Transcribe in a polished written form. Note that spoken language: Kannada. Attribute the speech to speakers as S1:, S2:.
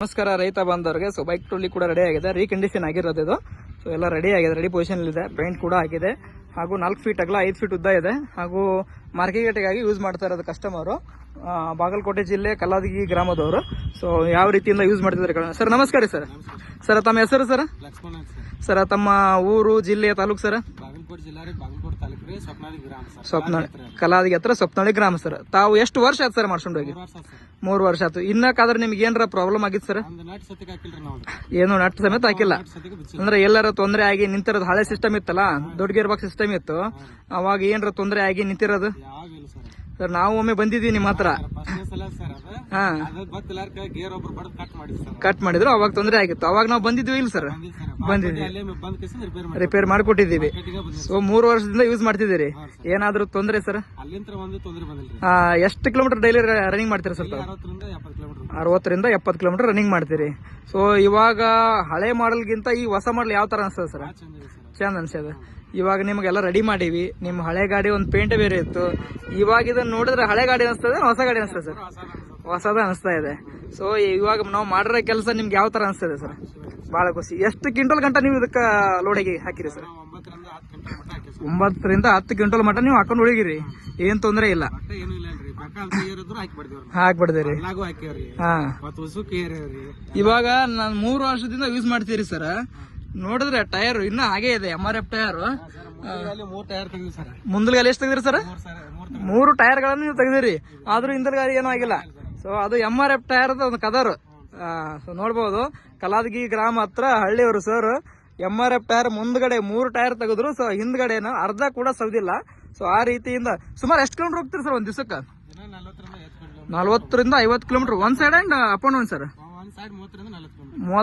S1: ನಮಸ್ಕಾರ ರೈತ ಬಾಂಧವರಿಗೆ. ಸೊ ಬೈಕ್ ಟ್ರೋಲಿ ಕೂಡ ರೆಡಿ ಆಗಿದೆ, ರೀಕಂಡೀಷನ್ ಆಗಿರೋದು ಇದು. ಸೊ ಎಲ್ಲ ರೆಡಿ ಆಗಿದೆ, ರೆಡಿ ಪೊಸಿಷನ್ ಇದೆ, ಪೇಂಟ್ ಕೂಡ ಆಗಿದೆ. ಹಾಗೂ 4 ಫೀಟ್ ಅಗಲ 5 ಫೀಟ್ ಉದ್ದ ಇದೆ. ಹಾಗೂ ಮಾರ್ಕೆಟಿಗಾಗಿ ಯೂಸ್ ಮಾಡ್ತಾ ಇರೋದು ಕಸ್ಟಮರು ಬಾಗಲಕೋಟೆ ಜಿಲ್ಲೆ ಕಲಾದಗಿ ಗ್ರಾಮದವರು. ಸೊ ಯಾವ ರೀತಿಯಿಂದ ಯೂಸ್ ಮಾಡ್ತಿದ್ದಾರೆ ಸರ್? ನಮಸ್ಕಾರ ಸರ್. ಸರ್ ತಮ್ಮ ಹೆಸರು ಸರ್? ಸರ್ ತಮ್ಮ ಊರು, ಜಿಲ್ಲೆ, ತಾಲೂಕು ಸರ್?
S2: ಬಾಗಲಕೋಟೆ ಜಿಲ್ಲೆ ಬಾಗಲಕೋಟೆ ತಾಲೂಕು ಸ್ವಪ್ನಾಳಿ ಗ್ರಾಮ ಸರ್.
S1: ಸ್ವಪ್ನಾಳಿ ಕಲಾದಗಿ ಹತ್ರ ಸ್ವಪ್ನಾಳಿ ಗ್ರಾಮ ಸರ್. ತಾವು ಎಷ್ಟು ವರ್ಷ ಆಯ್ತು ಸರ್ ಮಾಡ್ಕೊಂಡು ಹೋಗಿ? 3 ವರ್ಷ ಆಯ್ತು. ಇನ್ನಕ್ಕಾದ್ರೆ ನಿಮ್ಗೆ ಏನಾರ ಪ್ರಾಬ್ಲಮ್ ಆಗಿತ್ತು ಸರ್? ಏನು ನಟ್ ಸಮೇತ ಹಾಕಿಲ್ಲ ಅಂದ್ರೆ ಎಲ್ಲಾರ ತೊಂದರೆ ಆಗಿ ನಿಂತಿರೋದು? ಹಳೆ ಸಿಸ್ಟಮ್ ಇತ್ತಲ್ಲ, ದೊಡ್ಡ ಗೇರ್ ಬಾಕ್ಸ್ ಸಿಸ್ಟಮ್ ಇತ್ತು, ಅವಾಗ ಏನಾರ ತೊಂದರೆ ಆಗಿ ನಿಂತಿರೋದು? ಸರ್ ನಾವು ಒಮ್ಮೆ ಬಂದಿದ್ದೀವಿ ನಿಮ್ಮ ಹತ್ರ. ಕಟ್ ಮಾಡಿದ್ರು, ಅವಾಗ ತೊಂದರೆ ಆಗಿತ್ತು. ಅವಾಗ ನಾವು ಬಂದಿದ್ವಿ ಇಲ್ಲ ಸರ್? ಬಂದಿದ್ವಿ, ರಿಪೇರ್ ಮಾಡಿಕೊಟ್ಟಿದ್ದೀವಿ. ಸೊ 3 ವರ್ಷದಿಂದ ಯೂಸ್ ಮಾಡ್ತಿದ್ದೀರಿ. ಏನಾದ್ರು ತೊಂದರೆ ಸರ್? ಎಷ್ಟು ಕಿಲೋಮೀಟರ್ ಡೈಲಿ ರನ್ನಿಂಗ್ ಮಾಡ್ತೀರಾ ಸರ್? 60ರಿಂದ 70 ಕಿಲೋಮೀಟರ್ ರನ್ನಿಂಗ್ ಮಾಡ್ತೀರಿ. ಸೊ ಇವಾಗ ಹಳೆ ಮಾಡಲ್ಗಿಂತ ಈ ಹೊಸ ಮಾಡಲ್ ಯಾವ ತರ ಅನ್ಸ್ತದೆ ಸರ್? ಚಂದ ಅನ್ಸದ. ಇವಾಗ ನಿಮಗೆಲ್ಲ ರೆಡಿ ಮಾಡೀವಿ. ನಿಮ್ಮ ಹಳೆ ಗಾಡಿ ಒಂದು ಪೇಂಟ್ ಬೇರೆ ಇತ್ತು, ಇವಾಗ ಇದನ್ನ ನೋಡಿದ್ರೆ ಹಳೆ ಗಾಡಿ ಅನಿಸ್ತದೆ, ಹೊಸ ಗಾಡಿ ಅನಿಸ್ತದೆ ಸರ್? ಹೊಸದ ಅನಿಸ್ತಾ ಇದೆ. ಸೊ ಇವಾಗ ನಾವು ಮಾಡಿರೋ ಕೆಲಸ ನಿಮ್ಗೆ ಯಾವ ತರ ಅನಿಸ್ತದೆ ಸರ್? ಬಹಳ ಖುಷಿ. ಎಷ್ಟು ಕ್ವಿಂಟಲ್ ಗಂಟ ನೀವು ಇದಕ್ಕೆ ಲೋಡಿಗೆ ಹಾಕಿರಿ ಸರ್? 9ರಿಂದ 10 ಕ್ವಿಂಟಲ್ ಮಟ್ಟ ನೀವು ಹಾಕೊಂಡು ಹೋಗಿರಿ, ಏನ್ ತೊಂದರೆ ಇಲ್ಲ. ಹಾಕ್ಬಿಡ್ತೀರಿ. ಹಾ, ಇವಾಗ ನಾನು 3 ವರ್ಷದಿಂದ ಯೂಸ್ ಮಾಡ್ತೀರಿ ಸರ್. ನೋಡಿದ್ರೆ ಟೈರ್ ಇನ್ನ ಹಾಗೆ ಇದೆ, MRF ಟೈರ್. ಮುಂದಲ್ಗಾಲಿ ಎಷ್ಟು ತೆಗ್ದಿರಿ ಸರ್? 3 ಟೈರ್ ಗಳನ್ನು ನೀವು ತೆಗ್ದಿರಿ, ಆದ್ರೂ ಹಿಂದಲ್ಗಾಲಿ ಏನೂ ಆಗಿಲ್ಲ. ಸೊ ಅದು MRF ಟೈರ್ ಒಂದು ಕದರ್. ಸೊ ನೋಡ್ಬೋದು, ಕಲಾದಗಿ ಗ್ರಾಮ ಹತ್ರ ಹಳ್ಳಿಯವರು ಸರ್. MRF ಟೈರ್ ಮುಂದ್ಗಡೆ 3 ಟೈರ್ ತೆಗೆದ್ರು. ಸೊ ಹಿಂದ್ಗಡೆನ ಅರ್ಧ ಕೂಡ ಸೌದಿಲ್ಲ. ಸೊ ಆ ರೀತಿಯಿಂದ ಸುಮಾರು ಎಷ್ಟು ಕಿಲೋಮೀಟರ್ ಹೋಗ್ತೀರಿ ಸರ್ ಒಂದ್ ದಿವಸಕ್ಕೆ? 40ರಿಂದ 50 ಕಿಲೋಮೀಟರ್ ಒಂದ್ side and up and down sir?